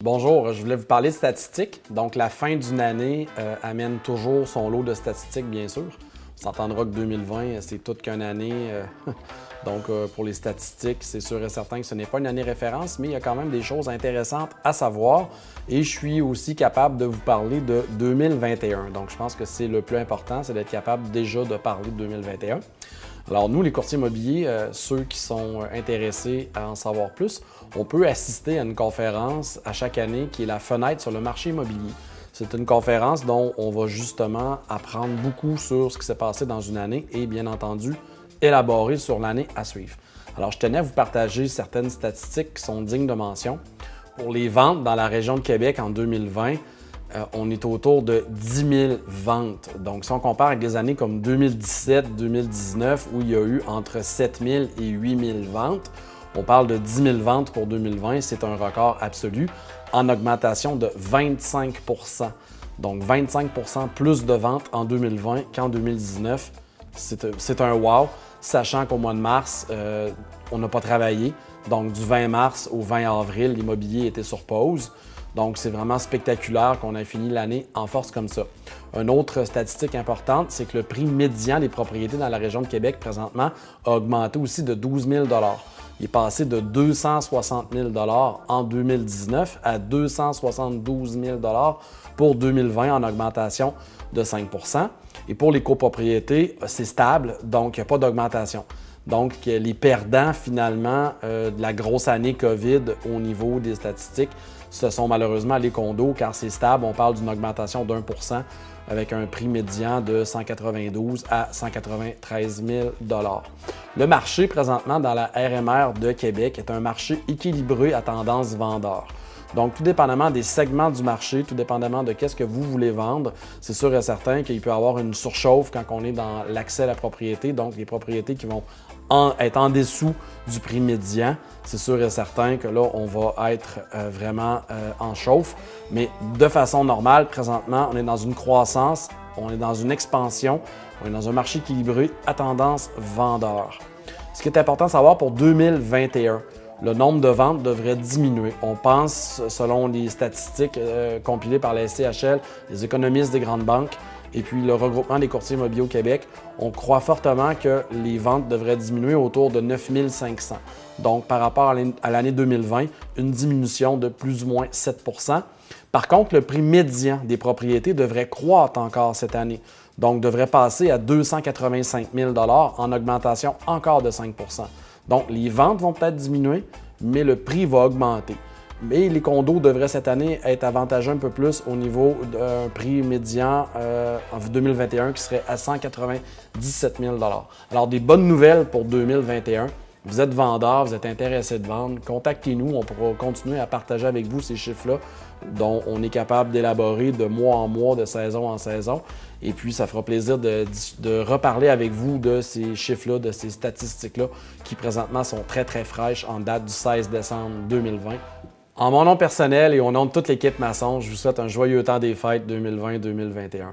Bonjour, je voulais vous parler de statistiques. Donc, la fin d'une année amène toujours son lot de statistiques, bien sûr. On s'entendra que 2020, c'est toute qu'une année. Donc, pour les statistiques, c'est sûr et certain que ce n'est pas une année référence, mais il y a quand même des choses intéressantes à savoir. Et je suis aussi capable de vous parler de 2021. Donc, je pense que c'est le plus important, c'est d'être capable déjà de parler de 2021. Alors nous, les courtiers immobiliers, ceux qui sont intéressés à en savoir plus, on peut assister à une conférence à chaque année qui est la fenêtre sur le marché immobilier. C'est une conférence dont on va justement apprendre beaucoup sur ce qui s'est passé dans une année et bien entendu élaborer sur l'année à suivre. Alors je tenais à vous partager certaines statistiques qui sont dignes de mention. Pour les ventes dans la région de Québec en 2020, on est autour de 10 000 ventes. Donc, si on compare avec des années comme 2017-2019, où il y a eu entre 7 000 et 8 000 ventes, on parle de 10 000 ventes pour 2020. C'est un record absolu en augmentation de 25 %. Donc, 25 % plus de ventes en 2020 qu'en 2019. C'est un wow, sachant qu'au mois de mars, on n'a pas travaillé. Donc, du 20 mars au 20 avril, l'immobilier était sur pause. Donc, c'est vraiment spectaculaire qu'on ait fini l'année en force comme ça. Une autre statistique importante, c'est que le prix médian des propriétés dans la région de Québec présentement a augmenté aussi de 12 000 $. Il est passé de 260 000 $ en 2019 à 272 000 $ pour 2020 en augmentation de 5 %. Et pour les copropriétés, c'est stable, donc il n'y a pas d'augmentation. Donc, les perdants, finalement, de la grosse année COVID au niveau des statistiques, ce sont malheureusement les condos, car c'est stable. On parle d'une augmentation d'1 % avec un prix médian de 192 à 193 000 $. Le marché, présentement, dans la RMR de Québec, est un marché équilibré à tendance vendeur. Donc, tout dépendamment des segments du marché, tout dépendamment de qu'est-ce que vous voulez vendre, c'est sûr et certain qu'il peut y avoir une surchauffe quand on est dans l'accès à la propriété, donc les propriétés qui vont être en dessous du prix médian. C'est sûr et certain que là, on va être vraiment en chauffe. Mais de façon normale, présentement, on est dans une croissance, on est dans une expansion, on est dans un marché équilibré à tendance vendeur. Ce qui est important de savoir pour 2021, le nombre de ventes devrait diminuer. On pense, selon les statistiques compilées par la SCHL, les économistes des grandes banques et puis le regroupement des courtiers immobiliers au Québec, on croit fortement que les ventes devraient diminuer autour de 9 500. Donc, par rapport à l'année 2020, une diminution de plus ou moins 7 %. Par contre, le prix médian des propriétés devrait croître encore cette année. Donc, devrait passer à 285 000 $ en augmentation encore de 5 %. Donc, les ventes vont peut-être diminuer, mais le prix va augmenter. Mais les condos devraient cette année être avantageux un peu plus au niveau d'un prix médian en 2021 qui serait à 197 000 $. Alors, des bonnes nouvelles pour 2021. Vous êtes vendeur, vous êtes intéressé de vendre, contactez-nous, on pourra continuer à partager avec vous ces chiffres-là dont on est capable d'élaborer de mois en mois, de saison en saison. Et puis, ça fera plaisir de reparler avec vous de ces chiffres-là, de ces statistiques-là qui présentement sont très, très fraîches en date du 16 décembre 2020. En mon nom personnel et au nom de toute l'équipe Masson, je vous souhaite un joyeux temps des fêtes 2020-2021.